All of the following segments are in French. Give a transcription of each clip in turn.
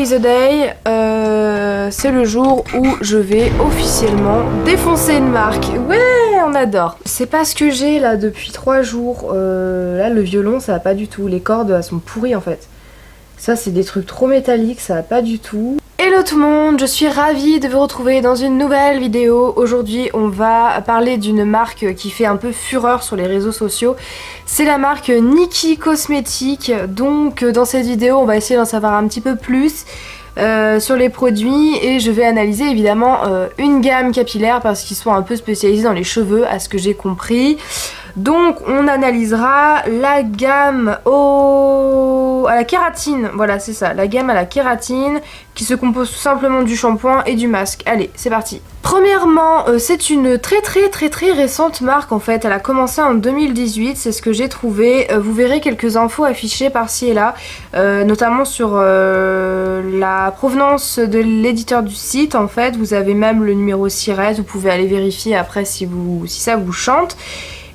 is the day, c'est le jour où je vais officiellement défoncer une marque. Ouais, on adore. C'est pas ce que j'ai là depuis 3 jours. Là, le violon, ça va pas du tout. Les cordes, elles sont pourries en fait. Ça, c'est des trucs trop métalliques, ça va pas du tout. Hello tout le monde, je suis ravie de vous retrouver dans une nouvelle vidéo. Aujourd'hui, on va parler d'une marque qui fait un peu fureur sur les réseaux sociaux. C'est la marque Nikkie Cosmetics. Donc, dans cette vidéo, on va essayer d'en savoir un petit peu plus sur les produits et je vais analyser évidemment une gamme capillaire parce qu'ils sont un peu spécialisés dans les cheveux, à ce que j'ai compris. Donc on analysera la gamme à la kératine, voilà c'est ça, la gamme à la kératine qui se compose tout simplement du shampoing et du masque. Allez, c'est parti. Premièrement, c'est une très récente marque en fait, elle a commencé en 2018, c'est ce que j'ai trouvé. Vous verrez quelques infos affichées par-ci et là, notamment sur la provenance de l'éditeur du site en fait. Vous avez même le numéro SIRET, vous pouvez aller vérifier après si ça vous chante.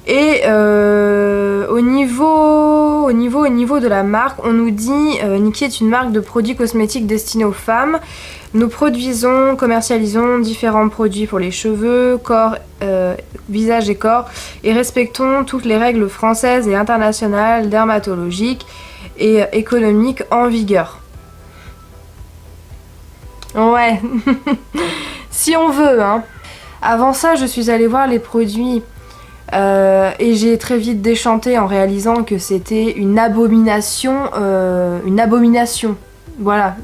Et au niveau de la marque, on nous dit Nikkie est une marque de produits cosmétiques destinés aux femmes. Nous commercialisons différents produits pour les cheveux, corps, visage et corps et respectons toutes les règles françaises et internationales, dermatologiques et économiques en vigueur. Ouais, si on veut, hein. Avant ça, je suis allée voir les produits. Et j'ai très vite déchanté en réalisant que c'était une abomination. Voilà,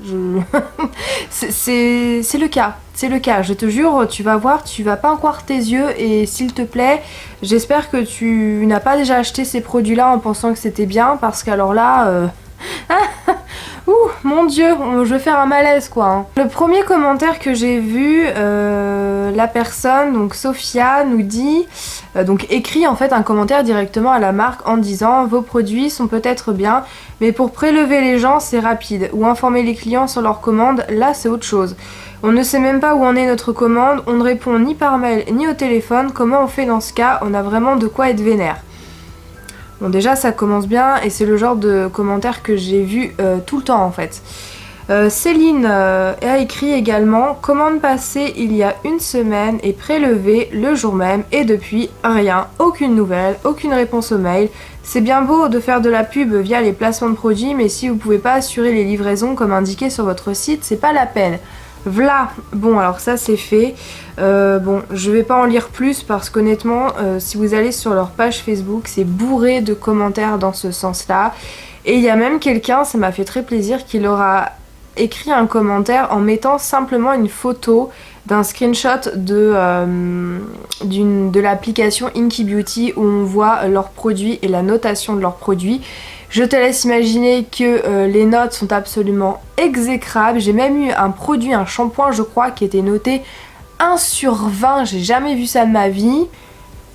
c'est le cas. C'est le cas, je te jure, tu vas voir, tu vas pas en croire tes yeux et s'il te plaît, j'espère que tu n'as pas déjà acheté ces produits-là en pensant que c'était bien parce qu'alors là... Ouh, mon dieu, je vais faire un malaise quoi. Hein. Le premier commentaire que j'ai vu, la personne, donc Sophia, nous dit, donc écrit en fait un commentaire directement à la marque en disant vos produits sont peut-être bien, mais pour prélever les gens c'est rapide, ou informer les clients sur leur commande, là c'est autre chose. On ne sait même pas où en est notre commande, on ne répond ni par mail ni au téléphone, comment on fait dans ce cas, on a vraiment de quoi être vénère. Bon déjà ça commence bien et c'est le genre de commentaire que j'ai vu tout le temps en fait. Céline a écrit également « Commande passée il y a une semaine et prélevée le jour même et depuis rien, aucune nouvelle, aucune réponse au mail. C'est bien beau de faire de la pub via les placements de produits mais si vous pouvez pas assurer les livraisons comme indiqué sur votre site, c'est pas la peine. » V'là, bon alors ça c'est fait, bon je vais pas en lire plus parce qu'honnêtement si vous allez sur leur page Facebook c'est bourré de commentaires dans ce sens là et il y a même quelqu'un, ça m'a fait très plaisir, qui leur a écrit un commentaire en mettant simplement une photo d'un screenshot de l'application Inky Beauty où on voit leurs produits et la notation de leurs produits. Je te laisse imaginer que les notes sont absolument exécrables. J'ai même eu un produit, un shampoing je crois, qui était noté 1 sur 20. J'ai jamais vu ça de ma vie.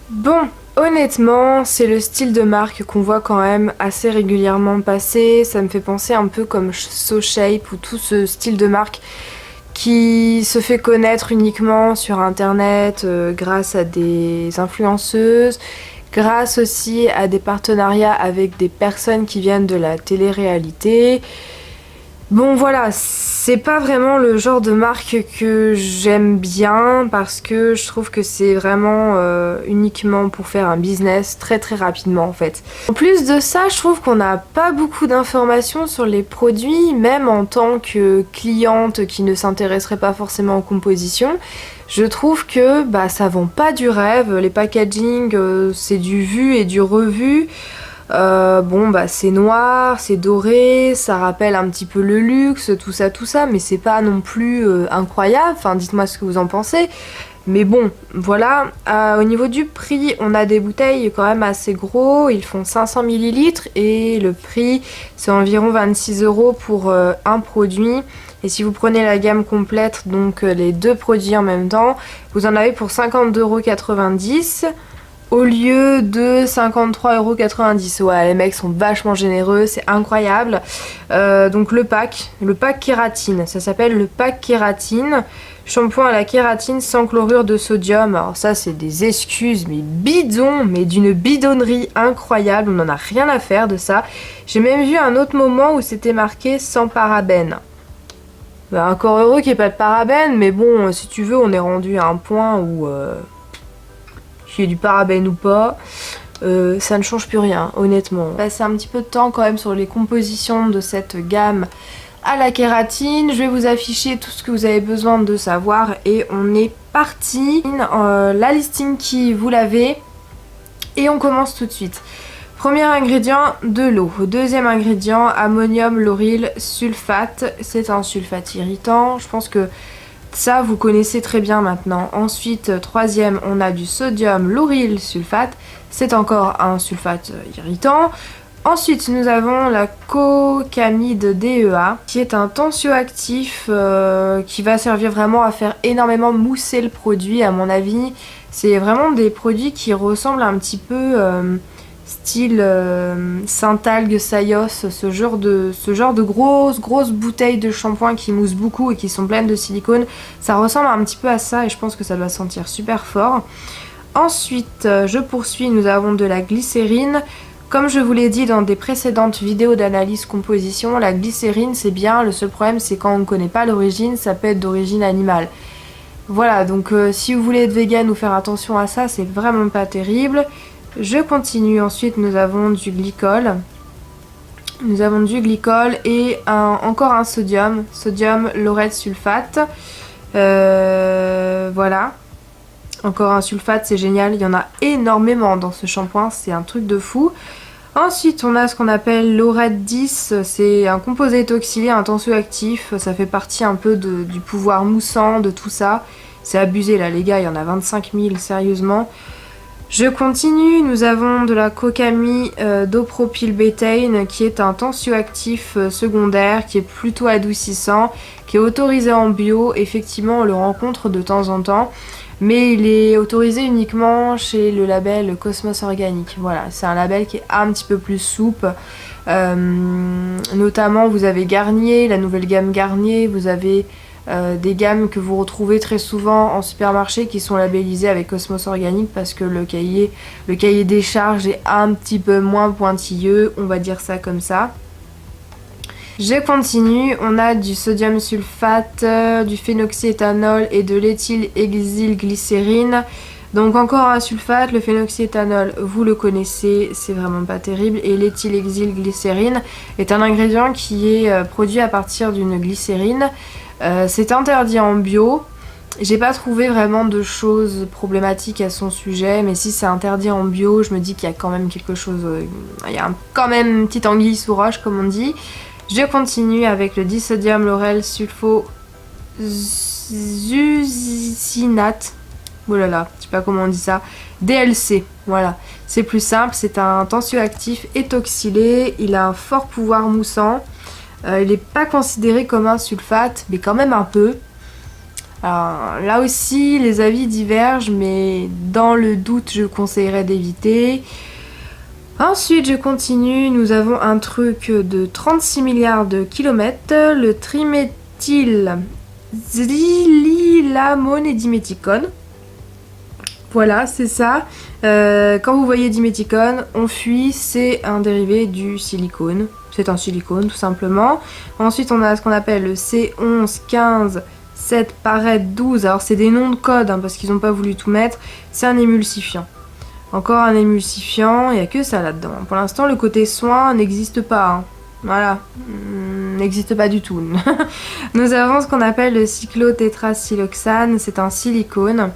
Bon, honnêtement, c'est le style de marque qu'on voit quand même assez régulièrement passer. Ça me fait penser un peu comme So Shape ou tout ce style de marque qui se fait connaître uniquement sur internet grâce à des influenceuses. Grâce aussi à des partenariats avec des personnes qui viennent de la télé-réalité. Bon voilà, c'est pas vraiment le genre de marque que j'aime bien parce que je trouve que c'est vraiment uniquement pour faire un business très rapidement en fait. En plus de ça, je trouve qu'on n'a pas beaucoup d'informations sur les produits, même en tant que cliente qui ne s'intéresserait pas forcément aux compositions. Je trouve que bah, ça vend pas du rêve, les packaging c'est du vu et du revu. Bon bah c'est noir, c'est doré, ça rappelle un petit peu le luxe, tout ça, mais c'est pas non plus incroyable, enfin dites-moi ce que vous en pensez. Mais bon, voilà, au niveau du prix, on a des bouteilles quand même assez gros, ils font 500 ml et le prix c'est environ 26 € pour un produit. Et si vous prenez la gamme complète, donc les deux produits en même temps, vous en avez pour 52,90 € au lieu de 53,90 €. Ouais, les mecs sont vachement généreux, c'est incroyable. Donc le pack kératine, ça s'appelle le pack kératine. Shampoing à la kératine sans chlorure de sodium. Alors ça c'est des excuses mais bidons, mais d'une bidonnerie incroyable, on n'en a rien à faire de ça. J'ai même vu un autre moment où c'était marqué sans parabènes. Bah, encore heureux qu'il n'y ait pas de parabènes, mais bon, si tu veux, on est rendu à un point où qu'il y ait du parabène ou pas, ça ne change plus rien, honnêtement. Passer un petit peu de temps quand même sur les compositions de cette gamme à la kératine. Je vais vous afficher tout ce que vous avez besoin de savoir et on est parti. La listing key, vous l'avez et on commence tout de suite. Premier ingrédient, de l'eau. Deuxième ingrédient, ammonium lauryl sulfate. C'est un sulfate irritant. Je pense que ça, vous connaissez très bien maintenant. Ensuite, troisième, on a du sodium lauryl sulfate. C'est encore un sulfate irritant. Ensuite, nous avons la cocamide DEA, qui est un tensioactif qui va servir vraiment à faire énormément mousser le produit, à mon avis. C'est vraiment des produits qui ressemblent un petit peu style Saint-Algue, Sayos, ce genre de grosses bouteilles de shampoing qui moussent beaucoup et qui sont pleines de silicone. Ça ressemble un petit peu à ça et je pense que ça doit sentir super fort. Ensuite, je poursuis, nous avons de la glycérine. Comme je vous l'ai dit dans des précédentes vidéos d'analyse composition, la glycérine c'est bien, le seul problème c'est quand on ne connaît pas l'origine, ça peut être d'origine animale. Voilà, donc si vous voulez être vegan ou faire attention à ça, c'est vraiment pas terrible. Je continue, ensuite nous avons du glycol. Nous avons du glycol et encore un sodium laureth sulfate. Voilà. Encore un sulfate, c'est génial, il y en a énormément dans ce shampoing, c'est un truc de fou. Ensuite, on a ce qu'on appelle laureth 10, c'est un composé étoxylé, un tensioactif, ça fait partie un peu du pouvoir moussant, de tout ça. C'est abusé là les gars, il y en a 25 000, sérieusement. Je continue, nous avons de la cocamide dopropylbétaine qui est un tensioactif secondaire, qui est plutôt adoucissant, qui est autorisé en bio, effectivement on le rencontre de temps en temps. Mais il est autorisé uniquement chez le label Cosmos Organique. Voilà, c'est un label qui est un petit peu plus souple. Notamment, vous avez Garnier, la nouvelle gamme Garnier. Vous avez des gammes que vous retrouvez très souvent en supermarché qui sont labellisées avec Cosmos Organique parce que le cahier des charges est un petit peu moins pointilleux. On va dire ça comme ça. Je continue, on a du sodium sulfate, du phénoxyéthanol et de l'éthylhexylglycérine. Donc encore un sulfate, le phénoxyéthanol, vous le connaissez, c'est vraiment pas terrible. Et l'éthylhexylglycérine est un ingrédient qui est produit à partir d'une glycérine. C'est interdit en bio. J'ai pas trouvé vraiment de choses problématiques à son sujet, mais si c'est interdit en bio, je me dis qu'il y a quand même quelque chose, il y a quand même une petite anguille sous roche comme on dit. Je continue avec le disodium lauryl sulfosuccinate. Oh là là, je sais pas comment on dit ça. DLC, voilà. C'est plus simple, c'est un tensioactif étoxylé. Il a un fort pouvoir moussant. Il n'est pas considéré comme un sulfate, mais quand même un peu. Alors, là aussi, les avis divergent, mais dans le doute, je conseillerais d'éviter. Ensuite, je continue, nous avons un truc de 36 milliards de kilomètres, le triméthylzililamone et diméthicone. Voilà, c'est ça. Quand vous voyez diméthicone, on fuit, c'est un dérivé du silicone. C'est un silicone, tout simplement. Ensuite, on a ce qu'on appelle le C11, 15, 7, parette 12. Alors, c'est des noms de code, hein, parce qu'ils n'ont pas voulu tout mettre. C'est un émulsifiant. Encore un émulsifiant, il n'y a que ça là-dedans. Pour l'instant, le côté soin n'existe pas. Hein. Voilà, n'existe pas du tout. Nous avons ce qu'on appelle le cyclotétrasiloxane, c'est un silicone.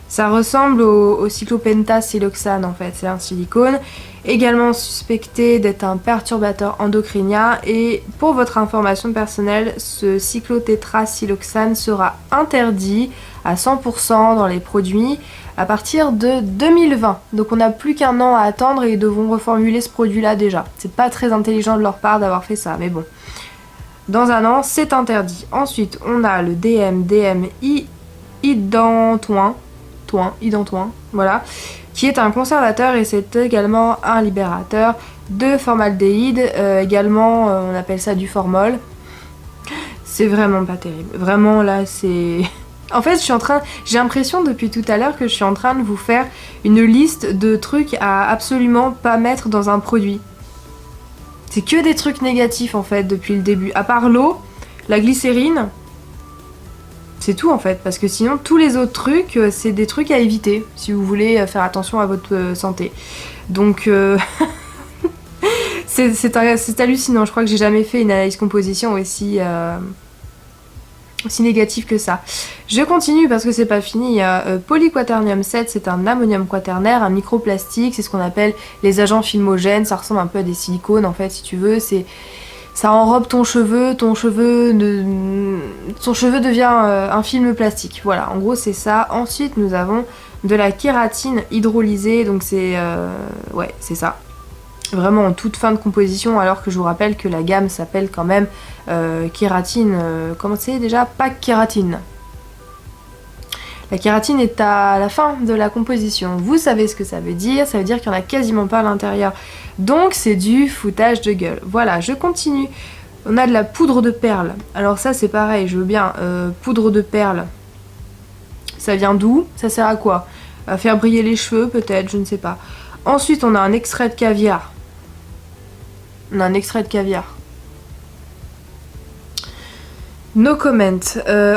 Ça ressemble au cyclopentasiloxane en fait, c'est un silicone. Également suspecté d'être un perturbateur endocrinien. Et pour votre information personnelle, ce cyclotétrasiloxane sera interdit à 100% dans les produits à partir de 2020. Donc on n'a plus qu'un an à attendre et ils devront reformuler ce produit-là déjà. C'est pas très intelligent de leur part d'avoir fait ça, mais bon. Dans un an, c'est interdit. Ensuite, on a le DMI identoin, voilà, qui est un conservateur et c'est également un libérateur de formaldéhyde. Également, on appelle ça du formol. C'est vraiment pas terrible. Vraiment, là, c'est... En fait, j'ai l'impression depuis tout à l'heure que je suis en train de vous faire une liste de trucs à absolument pas mettre dans un produit. C'est que des trucs négatifs en fait depuis le début. À part l'eau, la glycérine, C'est tout en fait, parce que sinon tous les autres trucs, c'est des trucs à éviter si vous voulez faire attention à votre santé. Donc c'est hallucinant, je crois que j'ai jamais fait une analyse composition aussi négative que ça. Je continue parce que c'est pas fini. Il y a polyquaternium 7, c'est un ammonium quaternaire, un microplastique, c'est ce qu'on appelle les agents filmogènes, ça ressemble un peu à des silicones en fait si tu veux, ça enrobe ton cheveu devient un film plastique. Voilà, en gros c'est ça. Ensuite nous avons de la kératine hydrolysée, donc ouais, c'est ça. Vraiment en toute fin de composition, alors que je vous rappelle que la gamme s'appelle quand même kératine. Comment c'est déjà? Pas kératine. La kératine est à la fin de la composition. Vous savez ce que ça veut dire qu'il n'y en a quasiment pas à l'intérieur. Donc c'est du foutage de gueule. Voilà, je continue. On a de la poudre de perles. Alors ça c'est pareil, je veux bien. Poudre de perles. Ça vient d'où? Ça sert à quoi? À faire briller les cheveux peut-être, je ne sais pas. Ensuite on a un extrait de caviar. No comment.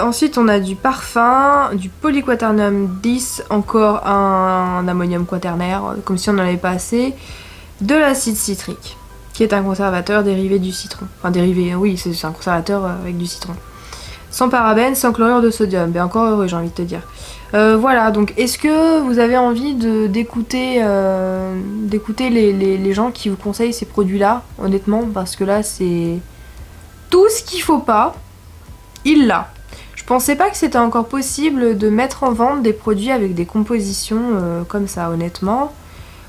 Ensuite, on a du parfum, du polyquaternium 10, encore un ammonium quaternaire, comme si on n'en avait pas assez. De l'acide citrique, qui est un conservateur dérivé du citron. Enfin, dérivé, oui, c'est un conservateur avec du citron. Sans parabènes, sans chlorure de sodium. Ben encore heureux, j'ai envie de te dire. Voilà, donc est-ce que vous avez envie d'écouter les gens qui vous conseillent ces produits-là, honnêtement, parce que là, c'est tout ce qu'il faut pas. Il l'a. Je pensais pas que c'était encore possible de mettre en vente des produits avec des compositions comme ça, honnêtement.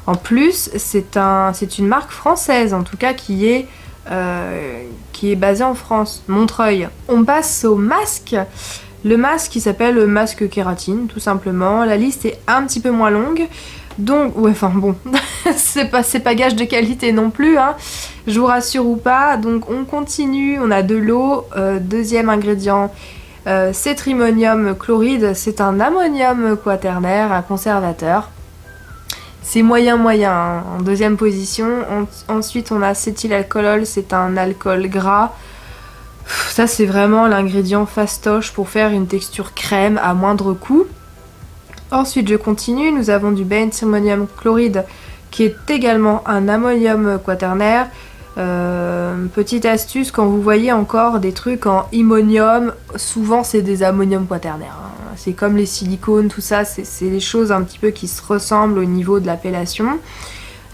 En plus, c'est une marque française, en tout cas, qui est basée en France, Montreuil. On passe au masque. Le masque qui s'appelle le masque kératine, tout simplement. La liste est un petit peu moins longue. Donc, ouais, enfin bon, c'est pas gage de qualité non plus, hein. Je vous rassure ou pas. Donc on continue, on a de l'eau, deuxième ingrédient, cétrimonium chloride, c'est un ammonium quaternaire, un conservateur. C'est moyen, hein. En deuxième position. Ensuite on a acétylalcool, c'est un alcool gras. Ça c'est vraiment l'ingrédient fastoche pour faire une texture crème à moindre coût. Ensuite je continue, nous avons du benzimonium chloride qui est également un ammonium quaternaire. Petite astuce, quand vous voyez encore des trucs en imonium, souvent c'est des ammonium quaternaires, hein. C'est comme les silicones, tout ça, c'est des choses un petit peu qui se ressemblent au niveau de l'appellation.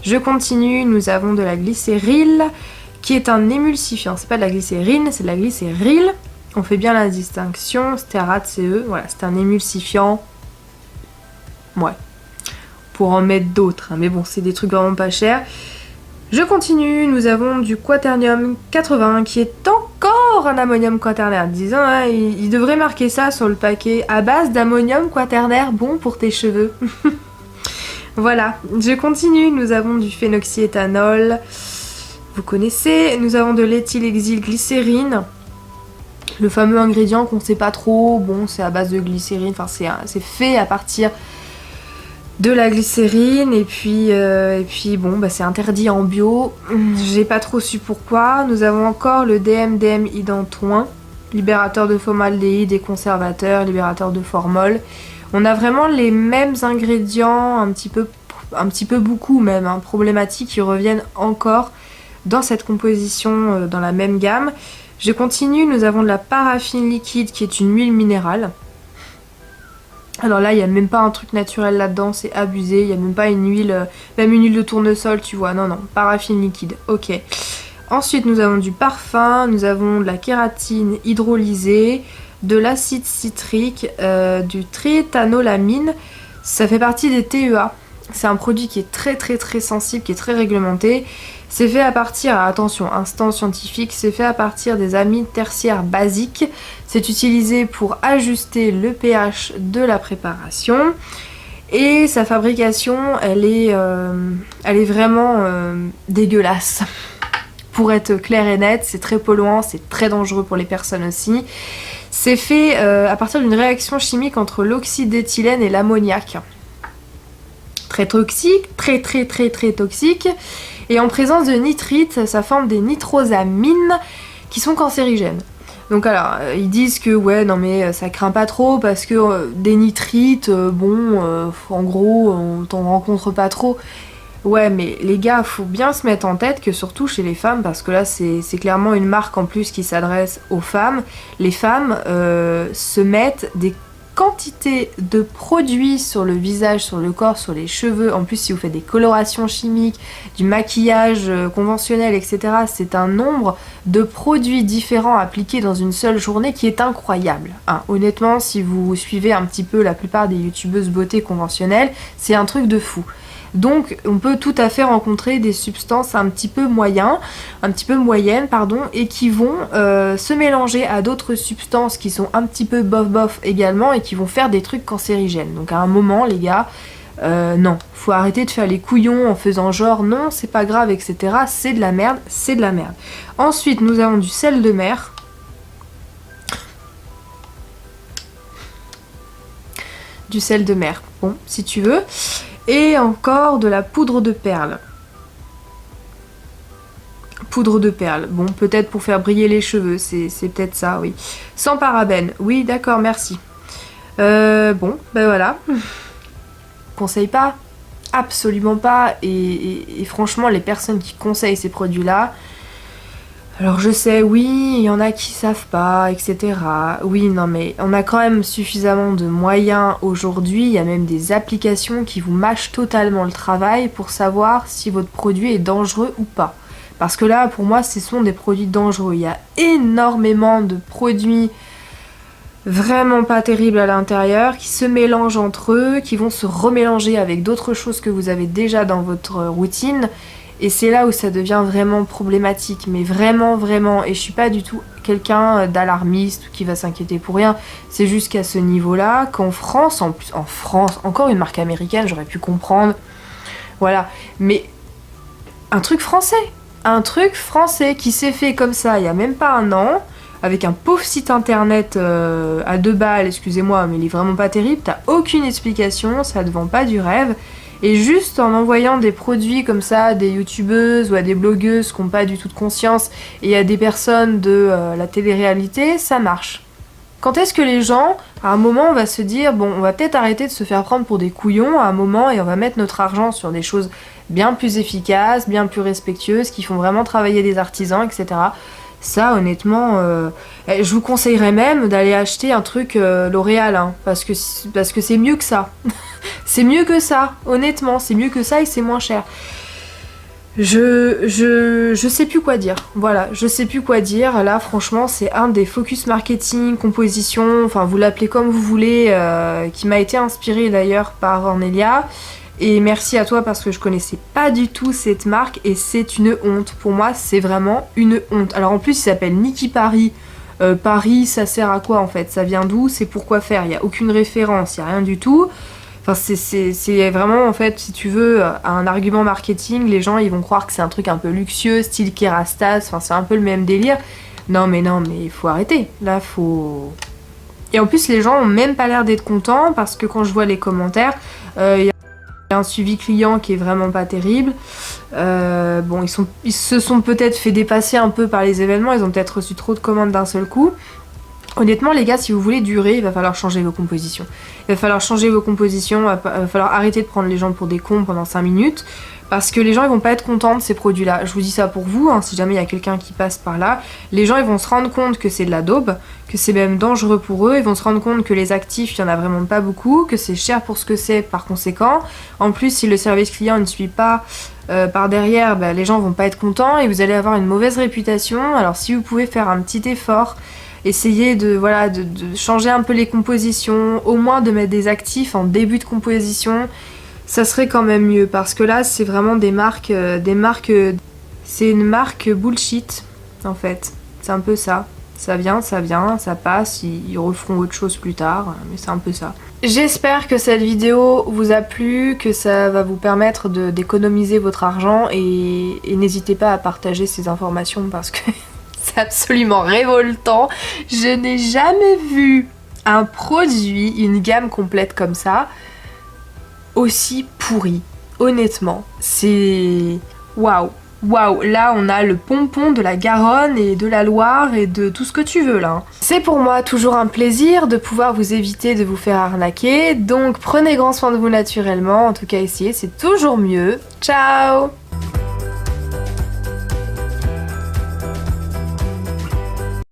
Je continue, nous avons de la glycéryl qui est un émulsifiant, c'est pas de la glycérine, c'est de la glycéryl. On fait bien la distinction, stéarate CE, voilà, c'est un émulsifiant. Ouais, pour en mettre d'autres, hein, mais bon, c'est des trucs vraiment pas chers. Je continue, nous avons du quaternium 80 qui est encore un ammonium quaternaire. Disons, hein, il devrait marquer ça sur le paquet, à base d'ammonium quaternaire, bon pour tes cheveux. Voilà, je continue, nous avons du phénoxyéthanol, vous connaissez, nous avons de l'éthylhexylglycérine. Le fameux ingrédient qu'on sait pas trop, bon c'est à base de glycérine, enfin c'est fait à partir de la glycérine et puis bon bah c'est interdit en bio, j'ai pas trop su pourquoi. Nous avons encore le DMDM identoin, libérateur de formaldéhyde et conservateur, libérateur de formol. On a vraiment les mêmes ingrédients, un petit peu beaucoup même, hein, problématiques qui reviennent encore dans cette composition, dans la même gamme. Je continue, nous avons de la paraffine liquide qui est une huile minérale. Alors là, il n'y a même pas un truc naturel là-dedans, c'est abusé. Il n'y a même pas une huile, même une huile de tournesol, tu vois. Non, paraffine liquide, ok. Ensuite, nous avons du parfum, nous avons de la kératine hydrolysée, de l'acide citrique, du triéthanolamine. Ça fait partie des TEA. C'est un produit qui est très sensible, qui est très réglementé. C'est fait à partir, attention, instant scientifique, c'est fait à partir des amines tertiaires basiques. C'est utilisé pour ajuster le pH de la préparation. Et sa fabrication, elle est vraiment dégueulasse. Pour être clair et net, c'est très polluant, c'est très dangereux pour les personnes aussi. C'est fait à partir d'une réaction chimique entre l'oxyde d'éthylène et l'ammoniac. Très toxique, très toxique. Et en présence de nitrites, ça forme des nitrosamines qui sont cancérigènes. Donc alors, ils disent que ouais, non mais ça craint pas trop parce que des nitrites, en gros, on t'en rencontre pas trop. Ouais, mais les gars, faut bien se mettre en tête que surtout chez les femmes, parce que là c'est clairement une marque en plus qui s'adresse aux femmes, les femmes se mettent des quantités de produits sur le visage, sur le corps, sur les cheveux. En plus, si vous faites des colorations chimiques, du maquillage conventionnel, etc., c'est un nombre de produits différents appliqués dans une seule journée qui est incroyable. Hein. Honnêtement, si vous suivez un petit peu la plupart des youtubeuses beauté conventionnelles, c'est un truc de fou. Donc on peut tout à fait rencontrer des substances un petit peu moyennes, et qui vont se mélanger à d'autres substances qui sont un petit peu bof également et qui vont faire des trucs cancérigènes. Donc à un moment les gars, non, faut arrêter de faire les couillons en faisant genre non c'est pas grave etc. C'est de la merde, c'est de la merde. Ensuite nous avons du sel de mer. Du sel de mer, bon si tu veux. Et encore de la poudre de perles. Poudre de perles. Bon, peut-être pour faire briller les cheveux, c'est peut-être ça, oui. Sans parabènes. Oui, d'accord, merci. Bon, ben voilà. Conseille pas. Absolument pas. Et franchement, les personnes qui conseillent ces produits-là... Alors je sais, oui, il y en a qui savent pas, etc. Oui, non mais on a quand même suffisamment de moyens aujourd'hui, il y a même des applications qui vous mâchent totalement le travail pour savoir si votre produit est dangereux ou pas. Parce que là, pour moi, ce sont des produits dangereux. Il y a énormément de produits vraiment pas terribles à l'intérieur, qui se mélangent entre eux, qui vont se remélanger avec d'autres choses que vous avez déjà dans votre routine. Et c'est là où ça devient vraiment problématique, mais vraiment, et je suis pas du tout quelqu'un d'alarmiste ou qui va s'inquiéter pour rien, c'est juste qu'à ce niveau-là, qu'en France, en France, encore une marque américaine, j'aurais pu comprendre, voilà, mais un truc français qui s'est fait comme ça il y a même pas un an, avec un pauvre site internet à 2 balles, excusez-moi, mais il est vraiment pas terrible, t'as aucune explication, ça te vend pas du rêve. Et juste en envoyant des produits comme ça à des youtubeuses ou à des blogueuses qui n'ont pas du tout de conscience et à des personnes de la télé-réalité, ça marche. Quand est-ce que les gens, à un moment, on va se dire, bon, on va peut-être arrêter de se faire prendre pour des couillons à un moment et on va mettre notre argent sur des choses bien plus efficaces, bien plus respectueuses, qui font vraiment travailler des artisans, etc. Ça, honnêtement, je vous conseillerais même d'aller acheter un truc L'Oréal, hein, parce que c'est mieux que ça. C'est mieux que ça, honnêtement, c'est mieux que ça et c'est moins cher. Je sais plus quoi dire. Voilà, je sais plus quoi dire. Là, franchement, c'est un des focus marketing, composition, enfin, vous l'appelez comme vous voulez, qui m'a été inspiré d'ailleurs par Ornelia. Et merci à toi parce que je connaissais pas du tout cette marque et c'est une honte. Pour moi, c'est vraiment une honte. Alors en plus, il s'appelle Niki Paris. Paris, ça sert à quoi en fait? Ça vient d'où? C'est pour quoi faire? Il n'y a aucune référence, il n'y a rien du tout. Enfin, c'est vraiment, en fait, si tu veux, un argument marketing. Les gens, ils vont croire que c'est un truc un peu luxueux, style Kerastase. Enfin, c'est un peu le même délire. Non, mais il faut arrêter. Là, faut... Et en plus, les gens ont même pas l'air d'être contents parce que quand je vois les commentaires, il y a un suivi client qui est vraiment pas terrible. Bon, ils se sont peut-être fait dépasser un peu par les événements. Ils ont peut-être reçu trop de commandes d'un seul coup. Honnêtement les gars, si vous voulez durer, il va falloir changer vos compositions. Il va falloir falloir arrêter de prendre les gens pour des cons pendant 5 minutes, parce que les gens ils vont pas être contents de ces produits-là. Je vous dis ça pour vous, hein, si jamais il y a quelqu'un qui passe par là, les gens ils vont se rendre compte que c'est de la daube, que c'est même dangereux pour eux, ils vont se rendre compte que les actifs, il y en a vraiment pas beaucoup, que c'est cher pour ce que c'est par conséquent. En plus, si le service client ne suit pas par derrière, les gens vont pas être contents et vous allez avoir une mauvaise réputation. Alors si vous pouvez faire un petit effort, essayer de changer un peu les compositions, au moins de mettre des actifs en début de composition, ça serait quand même mieux, parce que là c'est vraiment des marques, c'est une marque bullshit en fait, c'est un peu ça. Ça vient, ça passe, ils referont autre chose plus tard, mais c'est un peu ça. J'espère que cette vidéo vous a plu, que ça va vous permettre d'économiser votre argent et n'hésitez pas à partager ces informations parce que c'est absolument révoltant. Je n'ai jamais vu un produit, une gamme complète comme ça, aussi pourri. Honnêtement, c'est... Waouh. Waouh, là on a le pompon de la Garonne et de la Loire et de tout ce que tu veux là. C'est pour moi toujours un plaisir de pouvoir vous éviter de vous faire arnaquer, donc prenez grand soin de vous naturellement, en tout cas essayez, c'est toujours mieux. Ciao!